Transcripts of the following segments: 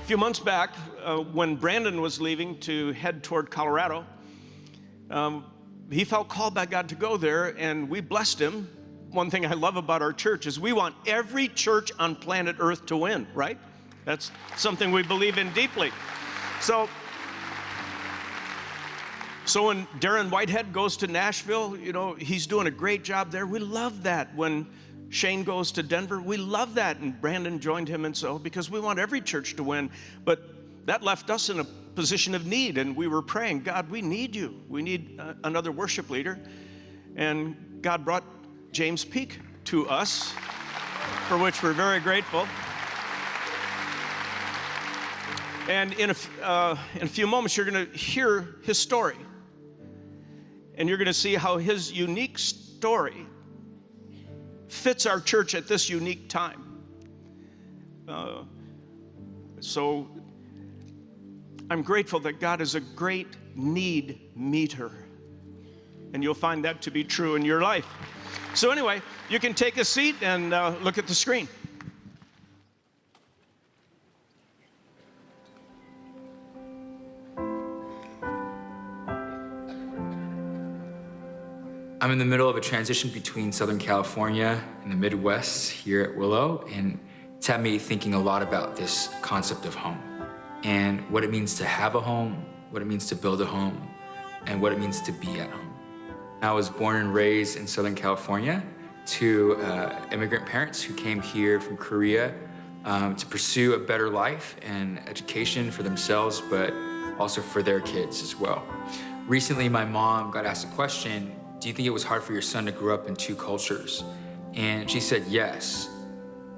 A few months back, when Brandon was leaving to head toward Colorado, he felt called by God to go there, and we blessed him. One thing I love about our church is we want every church on planet Earth to win, right? That's something we believe in deeply. So when Darren Whitehead goes to Nashville, he's doing a great job there. We love that. When Shane goes to Denver, we love that. And Brandon joined him, and so, because we want every church to win. But that left us in a position of need, and we were praying, God, we need you. We need another worship leader. And God brought James Peak to us, for which we're very grateful. And in a few moments, you're going to hear his story. And you're going to see how his unique story fits our church at this unique time. So I'm grateful that God is a great need meter. And you'll find that to be true in your life. So anyway, you can take a seat and look at the screen. I'm in the middle of a transition between Southern California and the Midwest here at Willow, and it's had me thinking a lot about this concept of home and what it means to have a home, what it means to build a home, and what it means to be at home. I was born and raised in Southern California to immigrant parents who came here from Korea to pursue a better life and education for themselves, but also for their kids as well. Recently, my mom got asked a question, do you think it was hard for your son to grow up in two cultures? And she said yes.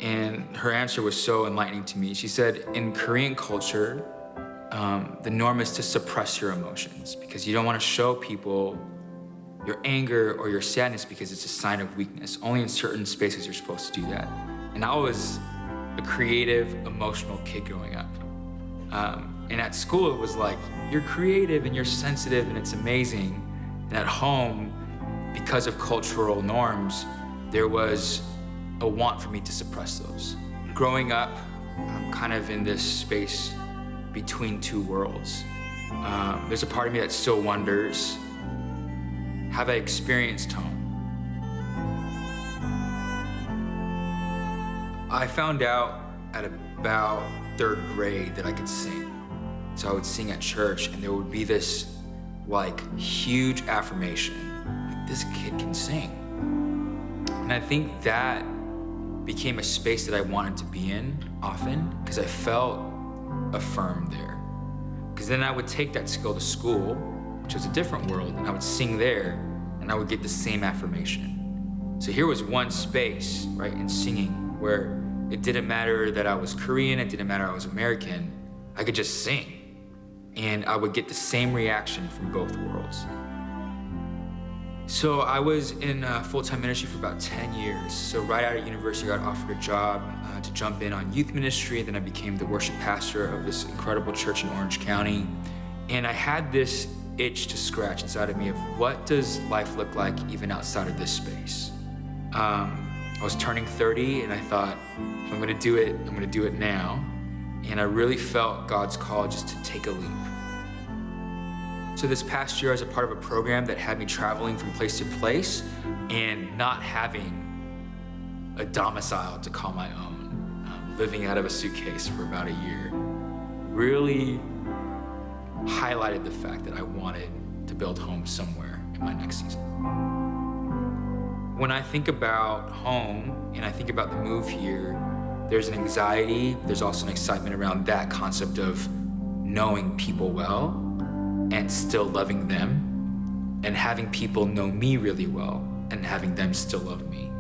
And her answer was so enlightening to me. She said, in Korean culture, the norm is to suppress your emotions because you don't want to show people your anger or your sadness because it's a sign of weakness. Only in certain spaces you're supposed to do that. And I was a creative, emotional kid growing up. And at school, it was like, you're creative and you're sensitive and it's amazing. And at home, because of cultural norms, there was a want for me to suppress those. Growing up, I'm kind of in this space between two worlds. There's a part of me that still wonders, have I experienced home? I found out at about third grade that I could sing. So I would sing at church and there would be this huge affirmation. This kid can sing. And I think that became a space that I wanted to be in often because I felt affirmed there. Because then I would take that skill to school, which was a different world, and I would sing there and I would get the same affirmation. So here was one space, right, in singing where it didn't matter that I was Korean, it didn't matter I was American, I could just sing. And I would get the same reaction from both worlds. So I was in full-time ministry for about 10 years. So right out of university, I got offered a job to jump in on youth ministry. Then I became the worship pastor of this incredible church in Orange County. And I had this itch to scratch inside of me of what does life look like even outside of this space? I was turning 30 and I thought, if I'm gonna do it, I'm gonna do it now. And I really felt God's call just to take a leap. So this past year, I was a part of a program that had me traveling from place to place and not having a domicile to call my own, living out of a suitcase for about a year, really highlighted the fact that I wanted to build home somewhere in my next season. When I think about home and I think about the move here, there's an anxiety, there's also an excitement around that concept of knowing people well and still loving them, and having people know me really well and having them still love me.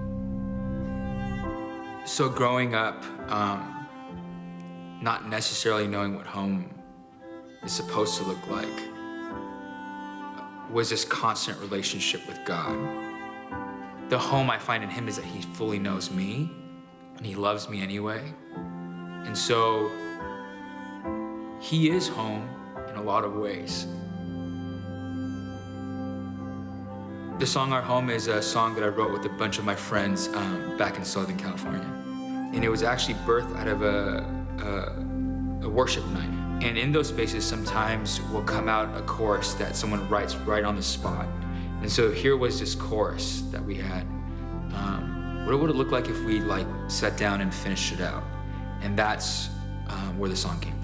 So growing up, not necessarily knowing what home is supposed to look like, was this constant relationship with God. The home I find in him is that he fully knows me and he loves me anyway. And so he is home in a lot of ways. The song Our Home is a song that I wrote with a bunch of my friends back in Southern California. And it was actually birthed out of a worship night. And in those spaces, sometimes will come out a chorus that someone writes right on the spot. And so here was this chorus that we had. What would it look like if we sat down and finished it out? And that's where the song came from.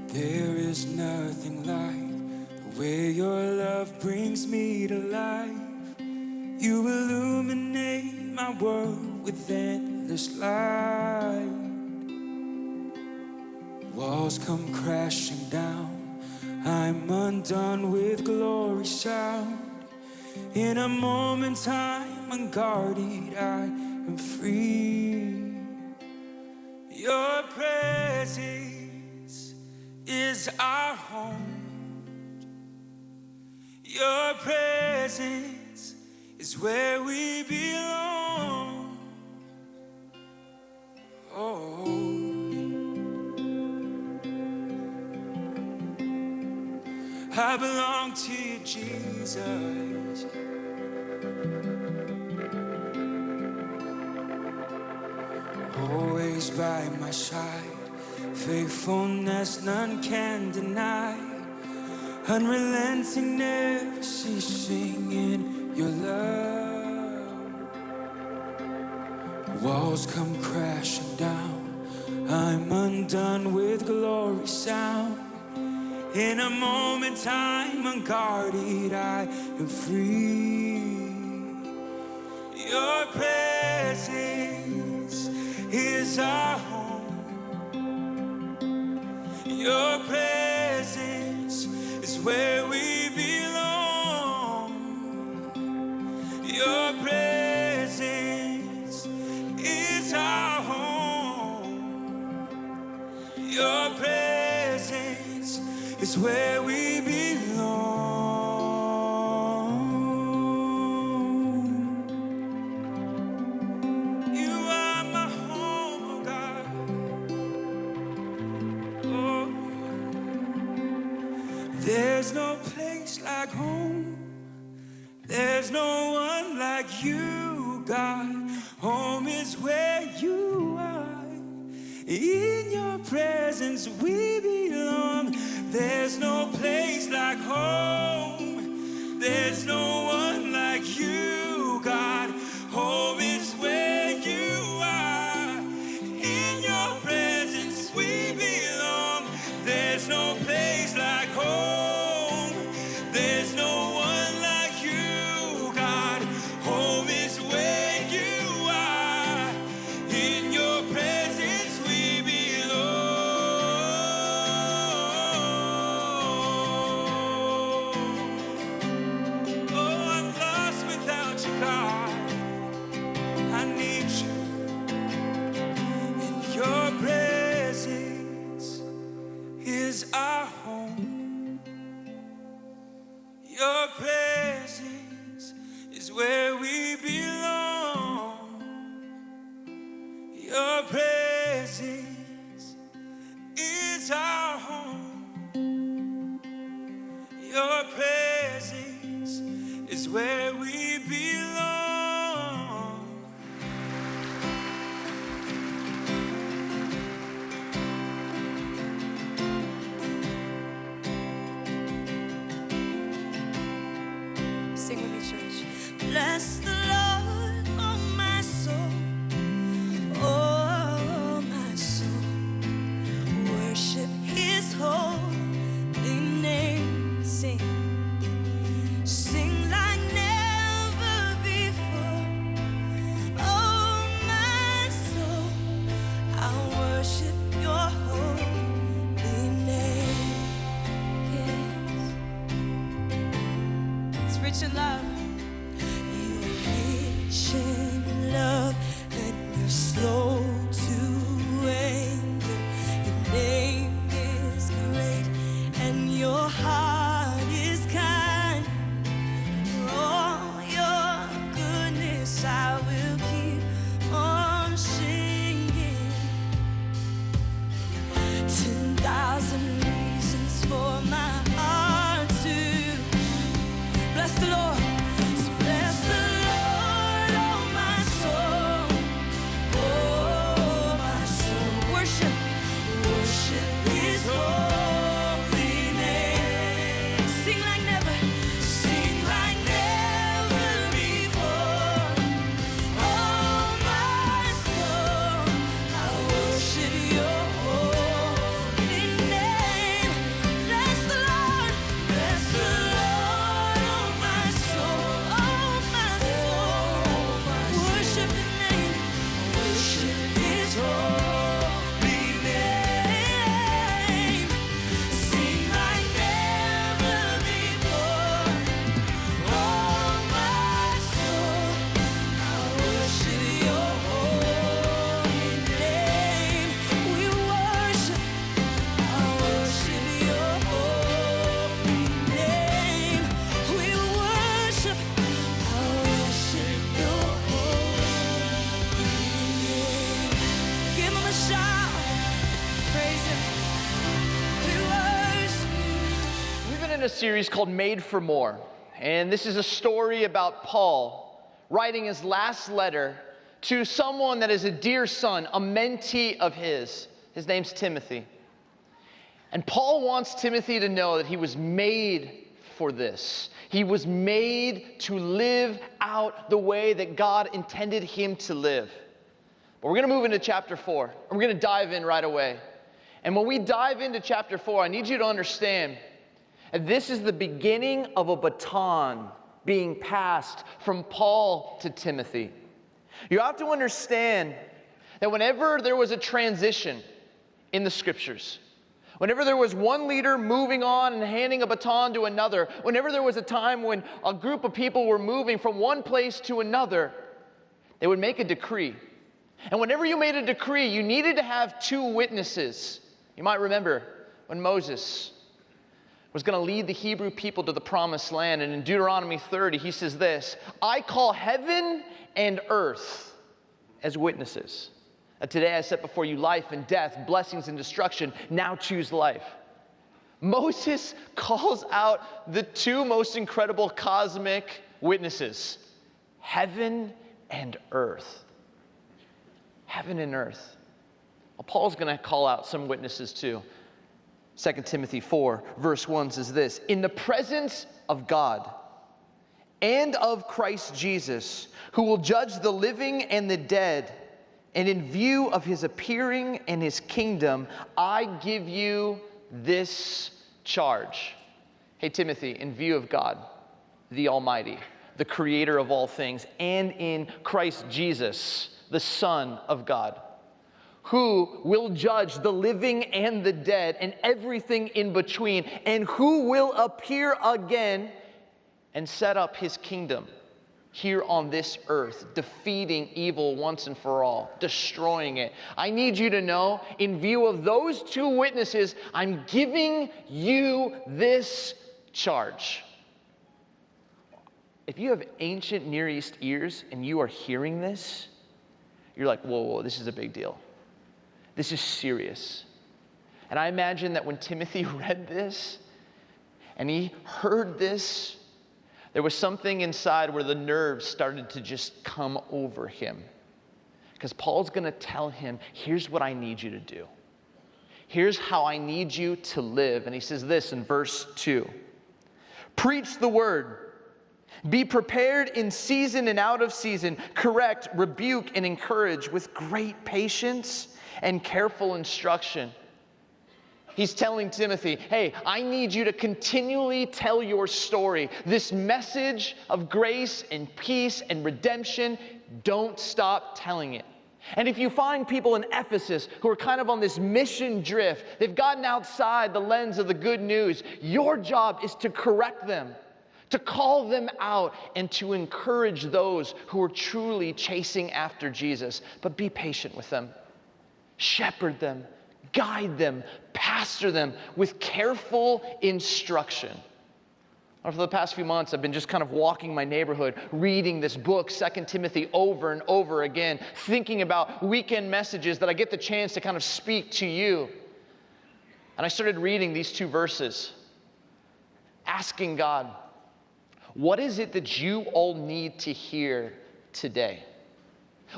There is nothing like the way your love brings me to life. You illuminate my world with endless light. Walls come crashing down, I'm undone with glory sound. In a moment, time unguarded, I am free. Your presence is our home. Your presence is where we belong. Oh, I belong to you, Jesus. Always by my side, faithfulness none can deny. Unrelenting, never ceasing in your love. Walls come crashing down, I'm undone with glory sound. In a moment, time unguarded, I am free. Your presence is our home. Your presence is where we belong. Your presence is our home. Your presence is where we belong. You are my home, oh God. Oh, there's no place like home. There's no one like you, God. Home is where you are. In your presence we belong. There's no place like home. There's no one like you, God. Home is where you are. In your presence we belong. There's no place like home. There's no one like you, God. Home is where you are. In your presence we belong. Oh, I'm lost without you, God. I need you. In your presence is our home. Your presence is where we belong. Your presence is our home. Your presence is where we belong. Sing with me, church. Bless the Lord, oh my soul, oh my soul. Worship His holy name. Sing, sing like never before. Oh my soul, I worship Your holy name. Yes, it's rich in love. You're rich in love and you're slow to anger. Your name is great and your heart is kind. For all Your goodness I will keep on singing. a series called Made for More, and this is a story about Paul writing his last letter to someone that is a dear son, a mentee of his. His name's Timothy. And Paul wants Timothy to know that he was made for this. He was made to live out the way that God intended him to live. But we're going to move into chapter 4, and we're going to dive in right away. And when we dive into chapter 4, I need you to understand that this is the beginning of a baton being passed from Paul to Timothy. You have to understand that whenever there was a transition in the scriptures, whenever there was one leader moving on and handing a baton to another, whenever there was a time when a group of people were moving from one place to another, they would make a decree. And whenever you made a decree, you needed to have 2 witnesses. You might remember when Moses was going to lead the Hebrew people to the promised land. And in Deuteronomy 30, he says this, I call heaven and earth as witnesses. Today I set before you life and death, blessings and destruction. Now choose life. Moses calls out the 2 most incredible cosmic witnesses, heaven and earth. Heaven and earth. Well, Paul's going to call out some witnesses too. 2 Timothy 4, verse 1 says this, in the presence of God and of Christ Jesus, who will judge the living and the dead, and in view of his appearing and his kingdom, I give you this charge. Hey, Timothy, in view of God, the Almighty, the creator of all things, and in Christ Jesus, the Son of God, who will judge the living and the dead and everything in between, and who will appear again and set up his kingdom here on this earth, defeating evil once and for all, destroying it. I need you to know, in view of those 2 witnesses, I'm giving you this charge. If you have ancient Near East ears and you are hearing this, you're like, whoa, this is a big deal. This is serious. And I imagine that when Timothy read this and he heard this, there was something inside where the nerves started to just come over him. Because Paul's going to tell him, here's what I need you to do. Here's how I need you to live. And he says this in verse 2. Preach the word. Be prepared in season and out of season. Correct, rebuke, and encourage with great patience and careful instruction. He's telling Timothy, hey, I need you to continually tell your story. This message of grace and peace and redemption, don't stop telling it. And if you find people in Ephesus who are kind of on this mission drift, they've gotten outside the lens of the good news, your job is to correct them, to call them out, and to encourage those who are truly chasing after Jesus. But be patient with them. Shepherd them, guide them, pastor them with careful instruction. For the past few months, I've been just kind of walking my neighborhood, reading this book, 2 Timothy, over and over again, thinking about weekend messages that I get the chance to kind of speak to you. And I started reading these 2 verses, asking God, what is it that you all need to hear today?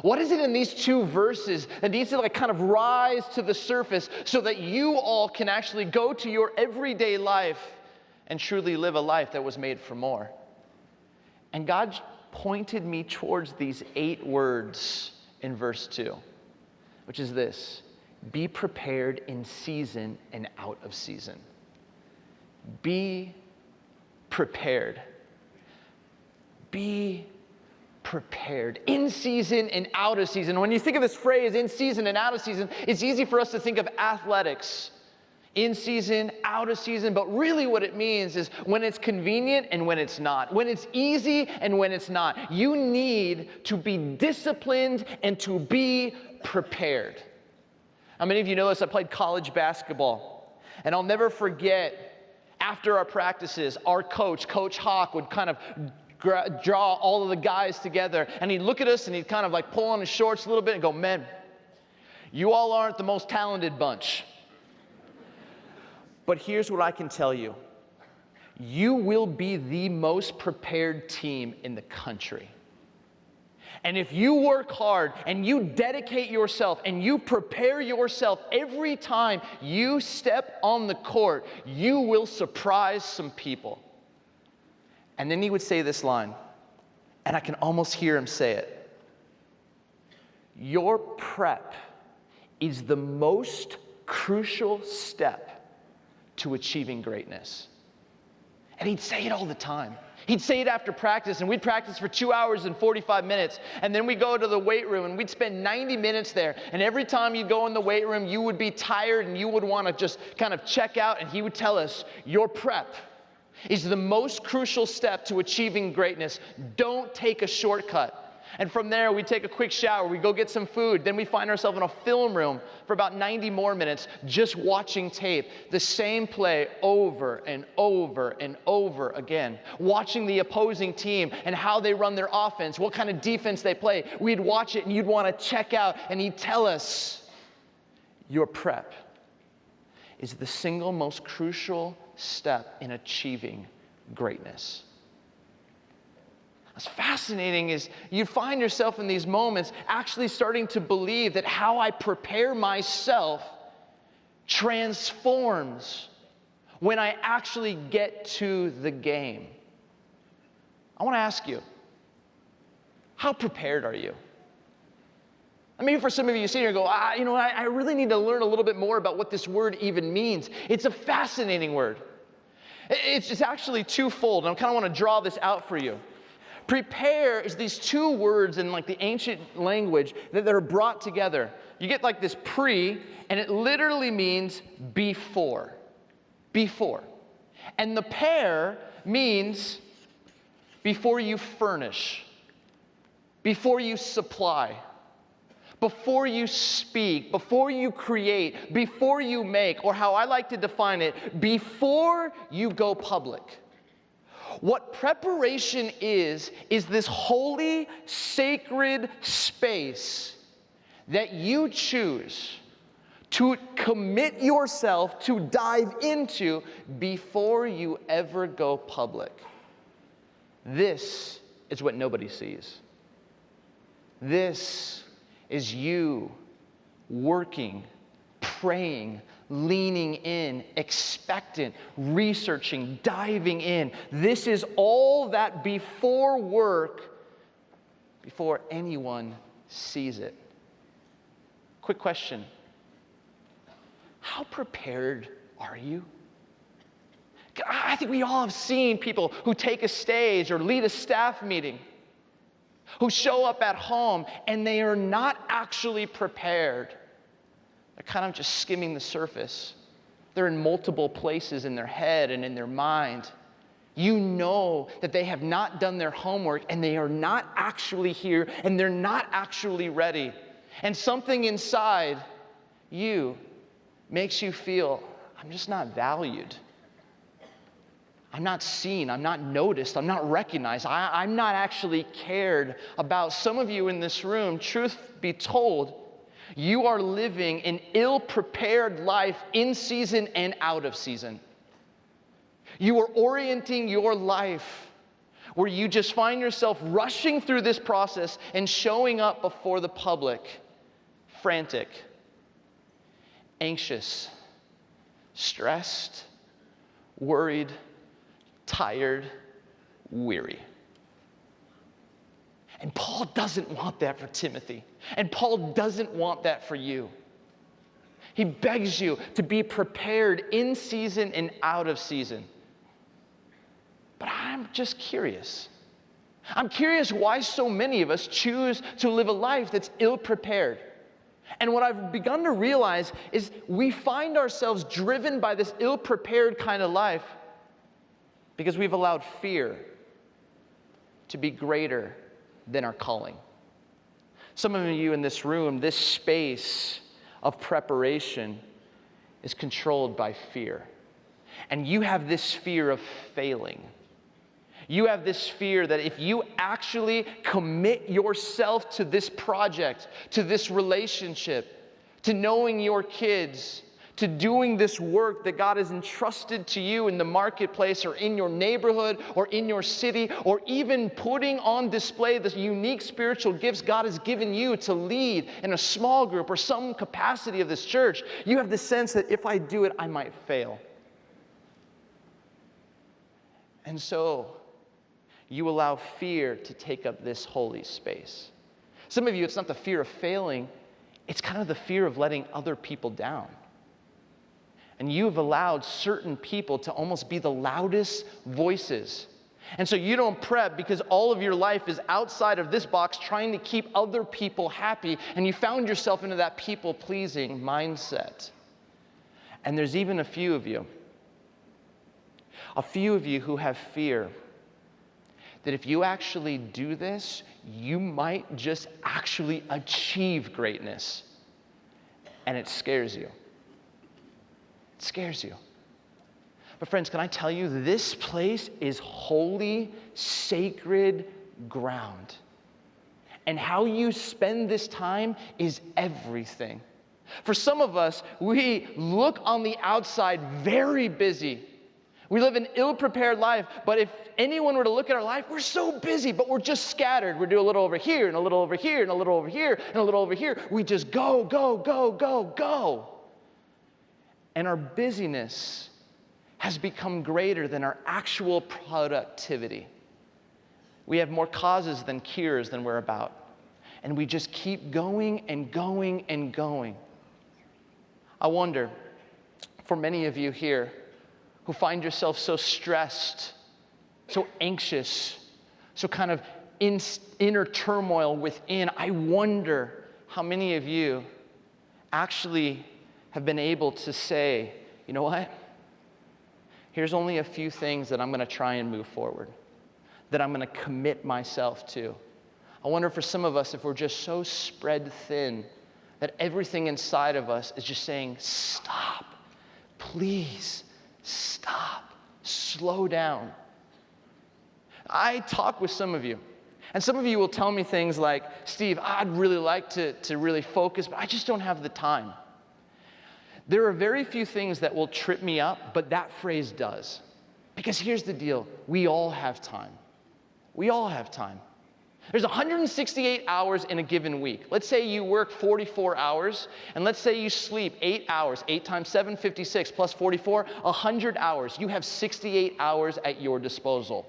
What is it in these 2 verses that needs to kind of rise to the surface so that you all can actually go to your everyday life and truly live a life that was made for more? And God pointed me towards these 8 words in verse 2, which is this: be prepared in season and out of season. Be prepared. Be prepared in season and out of season. When you think of this phrase, in season and out of season, it's easy for us to think of athletics. In season, out of season, but really what it means is when it's convenient and when it's not. When it's easy and when it's not. You need to be disciplined and to be prepared. How many of you know this? I played college basketball, and I'll never forget, after our practices, our coach, Coach Hawk, would kind of draw all of the guys together, and he'd look at us and he'd kind of like pull on his shorts a little bit and go, men, you all aren't the most talented bunch, but here's what I can tell you. you will be the most prepared team in the country. And if you work hard and you dedicate yourself and you prepare yourself every time you step on the court, you will surprise some people. And then he would say this line, and I can almost hear him say it. Your prep is the most crucial step to achieving greatness. And he'd say it all the time. He'd say it after practice, and we'd practice for 2 hours and 45 minutes, and then we'd go to the weight room, and we'd spend 90 minutes there, and every time you'd go in the weight room, you would be tired, and you would want to just kind of check out, and he would tell us, your prep is the most crucial step to achieving greatness. Don't take a shortcut. And from there, we take a quick shower, we go get some food, then we find ourselves in a film room for about 90 more minutes just watching tape, the same play over and over and over again, watching the opposing team and how they run their offense, what kind of defense they play. We'd watch it and you'd want to check out, and he'd tell us, your prep is the single most crucial step in achieving greatness. What's fascinating is you find yourself in these moments actually starting to believe that how I prepare myself transforms when I actually get to the game. I want to ask you, how prepared are you? Maybe for some of you sitting here go, I really need to learn a little bit more about what this word even means. It's a fascinating word. It's actually twofold, and I kind of want to draw this out for you. Prepare is these two words in like the ancient language that are brought together. You get like this pre, and it literally means before. Before. And the pair means before you furnish, before you supply, before you speak, before you create, before you make, or how I like to define it, before you go public. What preparation is this holy, sacred space that you choose to commit yourself to dive into before you ever go public. This is what nobody sees. This is you working, praying, leaning in, expectant, researching, diving in. This is all that before work, before anyone sees it. Quick question. How prepared are you? I think we all have seen people who take a stage or lead a staff meeting, who show up at home and they are not actually prepared. They're kind of just skimming the surface. They're in multiple places in their head and in their mind. You know that they have not done their homework and they are not actually here and they're not actually ready. And something inside you makes you feel, I'm just not valued. I'm not seen, I'm not noticed, I'm not recognized, I'm not actually cared about. Some of you in this room, truth be told, you are living an ill-prepared life in season and out of season. You are orienting your life where you just find yourself rushing through this process and showing up before the public, frantic, anxious, stressed, worried, tired, weary. And Paul doesn't want that for Timothy. And Paul doesn't want that for you. He begs you to be prepared in season and out of season. But I'm just curious. I'm curious why so many of us choose to live a life that's ill-prepared. And what I've begun to realize is we find ourselves driven by this ill-prepared kind of life because we've allowed fear to be greater than our calling. Some of you in this room, this space of preparation is controlled by fear. And you have this fear of failing. You have this fear that if you actually commit yourself to this project, to this relationship, to knowing your kids, to doing this work that God has entrusted to you in the marketplace or in your neighborhood or in your city, or even putting on display the unique spiritual gifts God has given you to lead in a small group or some capacity of this church, you have the sense that if I do it, I might fail. And so you allow fear to take up this holy space. Some of you, it's not the fear of failing, it's kind of the fear of letting other people down. And you've allowed certain people to almost be the loudest voices. And so you don't prep because all of your life is outside of this box trying to keep other people happy, and you found yourself into that people-pleasing mindset. And there's even a few of you who have fear that if you actually do this, you might just actually achieve greatness. And it scares you. It scares you. But friends, can I tell you, this place is holy, sacred ground. And how you spend this time is everything. For some of us, we look on the outside very busy. We live an ill-prepared life, but if anyone were to look at our life, we're so busy, but we're just scattered. We do a little over here, and a little over here, and a little over here, and a little over here. We just go, go, go, go, go. And our busyness has become greater than our actual productivity. We have more causes than cures than we're about. And we just keep going and going and going. I wonder, for many of you here who find yourself so stressed, so anxious, so kind of inner turmoil within, I wonder how many of you actually have been able to say, you know what? Here's only a few things that I'm going to try and move forward, that I'm going to commit myself to. I wonder for some of us if we're just so spread thin that everything inside of us is just saying, stop, please, stop, slow down. I talk with some of you, and some of you will tell me things like, Steve, I'd really like to really focus, but I just don't have the time. There are very few things that will trip me up, but that phrase does. Because here's the deal, we all have time. We all have time. There's 168 hours in a given week. Let's say you work 44 hours, and let's say you sleep 8 hours. 8 times 7, 56, plus 44, 100 hours. You have 68 hours at your disposal.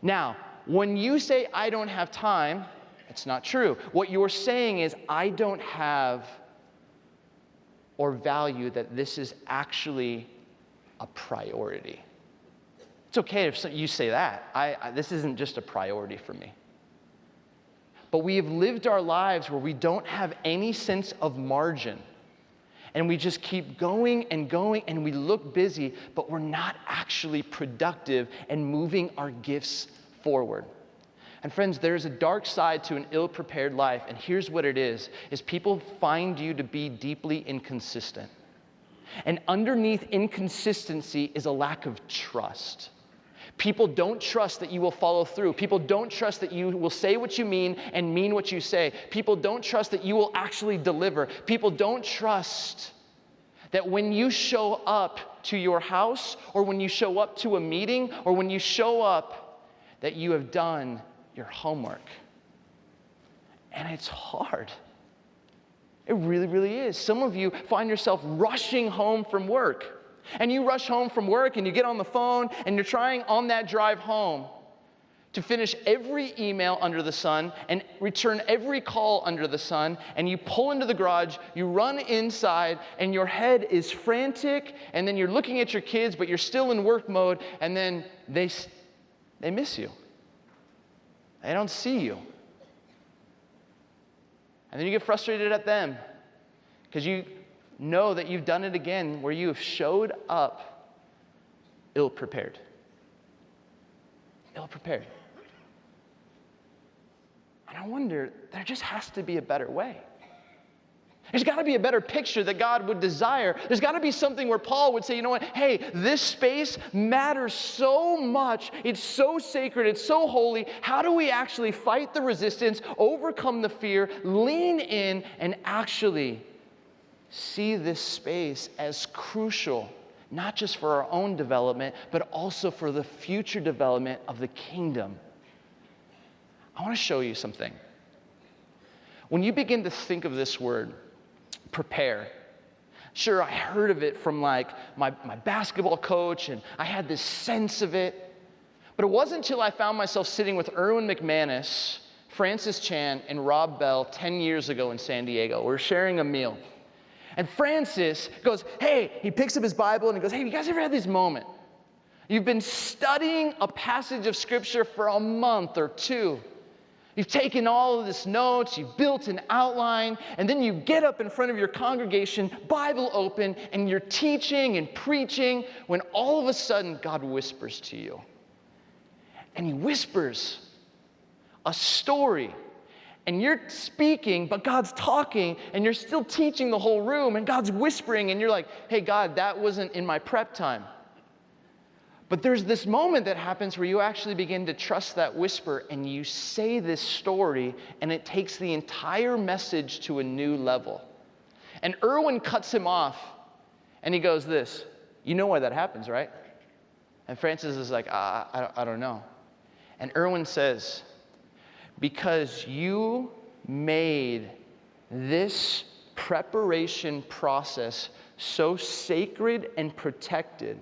Now, when you say, I don't have time, it's not true. What you're saying is, I don't have or value that this is actually a priority. It's okay if you say that. This isn't just a priority for me. But we have lived our lives where we don't have any sense of margin. And we just keep going and going, and we look busy, but we're not actually productive and moving our gifts forward. And friends, there's a dark side to an ill-prepared life, and here's what it is people find you to be deeply inconsistent. And underneath inconsistency is a lack of trust. People don't trust that you will follow through. People don't trust that you will say what you mean and mean what you say. People don't trust that you will actually deliver. People don't trust that when you show up to your house, or when you show up to a meeting, or when you show up, that you have done your homework. And it's hard. It really, really is. Some of you find yourself rushing home from work. And you rush home from work and you get on the phone and you're trying on that drive home to finish every email under the sun and return every call under the sun. And you pull into the garage, you run inside, and your head is frantic. And then you're looking at your kids, but you're still in work mode. And then they miss you. They don't see you. And then you get frustrated at them because you know that you've done it again where you have showed up ill-prepared. Ill-prepared. And I wonder, there just has to be a better way. There's got to be a better picture that God would desire. There's got to be something where Paul would say, you know what, hey, this space matters so much. It's so sacred. It's so holy. How do we actually fight the resistance, overcome the fear, lean in, and actually see this space as crucial, not just for our own development, but also for the future development of the kingdom. I want to show you something. When you begin to think of this word, prepare, sure, I heard of it from like my basketball coach, and I had this sense of it, but it wasn't until I found myself sitting with Erwin McManus, Francis Chan, and Rob Bell 10 years ago in San Diego. We were sharing a meal. And Francis goes, hey, he picks up his Bible and he goes, hey, you guys ever had this moment? You've been studying a passage of Scripture for a month or two. You've taken all of this notes, you've built an outline, and then you get up in front of your congregation, Bible open, and you're teaching and preaching when all of a sudden God whispers to you. And he whispers a story. And you're speaking, but God's talking, and you're still teaching the whole room, and God's whispering, and you're like, hey, God, that wasn't in my prep time. But there's this moment that happens where you actually begin to trust that whisper, and you say this story, and it takes the entire message to a new level. And Erwin cuts him off, and he goes this, you know why that happens, right? And Francis is like, I don't know. And Erwin says, because you made this preparation process so sacred and protected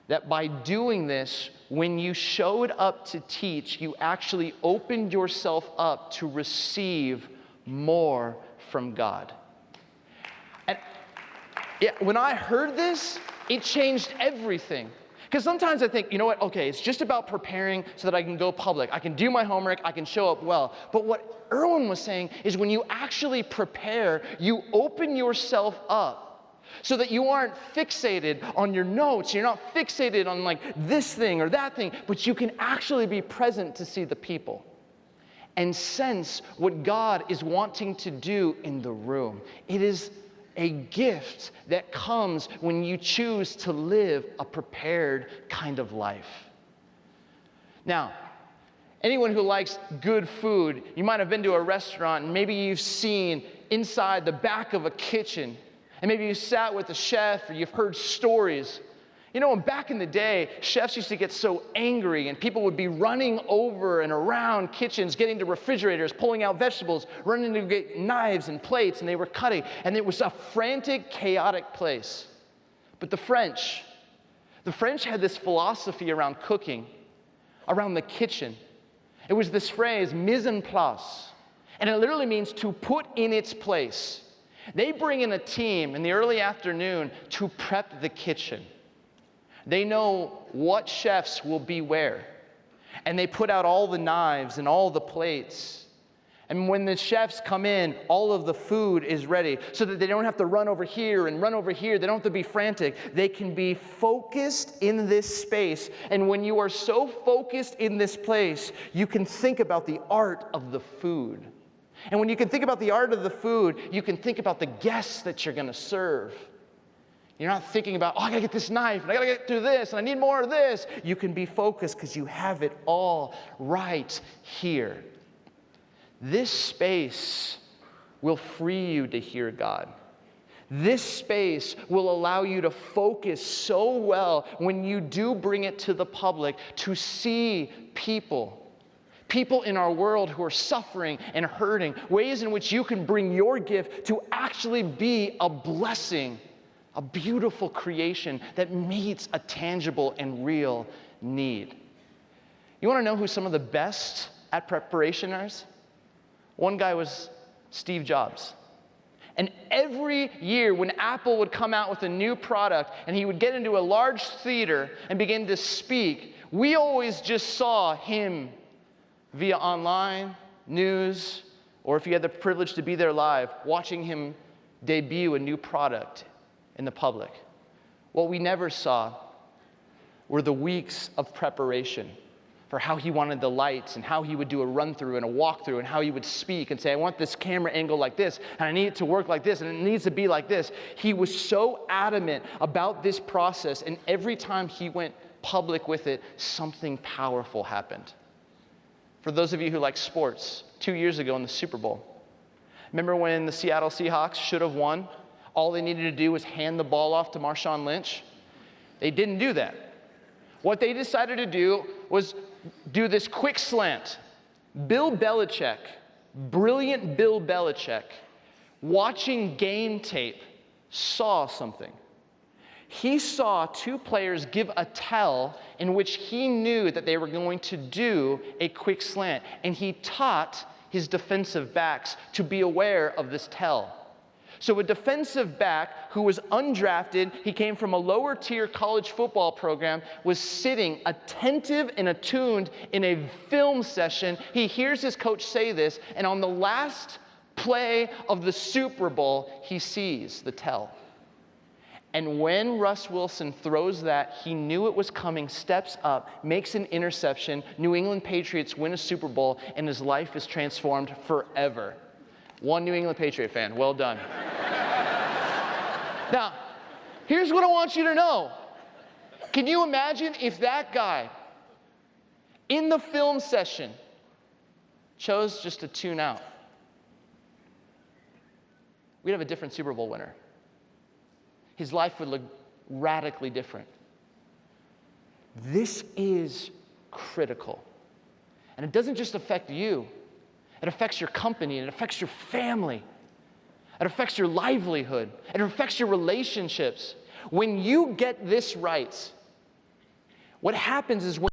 that by doing this, when you showed up to teach, you actually opened yourself up to receive more from God. And yeah, when I heard this, it changed everything. Because sometimes I think, you know what, okay, it's just about preparing so that I can go public. I can do my homework, I can show up well. But what Erwin was saying is when you actually prepare, you open yourself up so that you aren't fixated on your notes. You're not fixated on like this thing or that thing, but you can actually be present to see the people and sense what God is wanting to do in the room. It is a gift that comes when you choose to live a prepared kind of life. Now, anyone who likes good food, you might have been to a restaurant and maybe you've seen inside the back of a kitchen, and maybe you sat with a chef or you've heard stories. You know, back in the day, chefs used to get so angry and people would be running over and around kitchens, getting to refrigerators, pulling out vegetables, running to get knives and plates, and they were cutting. And it was a frantic, chaotic place. But the French had this philosophy around cooking, around the kitchen. It was this phrase, mise en place. And it literally means to put in its place. They bring in a team in the early afternoon to prep the kitchen. They know what chefs will be where. And they put out all the knives and all the plates. And when the chefs come in, all of the food is ready so that they don't have to run over here and run over here. They don't have to be frantic. They can be focused in this space. And when you are so focused in this place, you can think about the art of the food. And when you can think about the art of the food, you can think about the guests that you're going to serve. You're not thinking about, I gotta get this knife, and I gotta get through this, and I need more of this. You can be focused because you have it all right here. This space will free you to hear God. This space will allow you to focus so well when you do bring it to the public to see people in our world who are suffering and hurting, ways in which you can bring your gift to actually be a blessing, a beautiful creation that meets a tangible and real need. You want to know who some of the best at preparation are? One guy was Steve Jobs. And every year when Apple would come out with a new product and he would get into a large theater and begin to speak, we always just saw him via online, news, or if you had the privilege to be there live, watching him debut a new product in the public. What we never saw were the weeks of preparation for how he wanted the lights and how he would do a run-through and a walk-through and how he would speak and say, I want this camera angle like this, and I need it to work like this, and it needs to be like this. He was so adamant about this process, and every time he went public with it, something powerful happened. For those of you who like sports, 2 years ago in the Super Bowl, remember when the Seattle Seahawks should have won? All they needed to do was hand the ball off to Marshawn Lynch. They didn't do that. What they decided to do was do this quick slant. Bill Belichick, brilliant Bill Belichick, watching game tape, saw something. He saw two players give a tell in which he knew that they were going to do a quick slant, and he taught his defensive backs to be aware of this tell. So a defensive back who was undrafted, he came from a lower tier college football program, was sitting attentive and attuned in a film session. He hears his coach say this, and on the last play of the Super Bowl, he sees the tell. And when Russ Wilson throws that, he knew it was coming, steps up, makes an interception, New England Patriots win a Super Bowl, and his life is transformed forever. One New England Patriot fan, well done. Now, here's what I want you to know. Can you imagine if that guy, in the film session, chose just to tune out? We'd have a different Super Bowl winner. His life would look radically different. This is critical. And it doesn't just affect you. It affects your company, and it affects your family. It affects your livelihood. It affects your relationships. When you get this right, what happens is when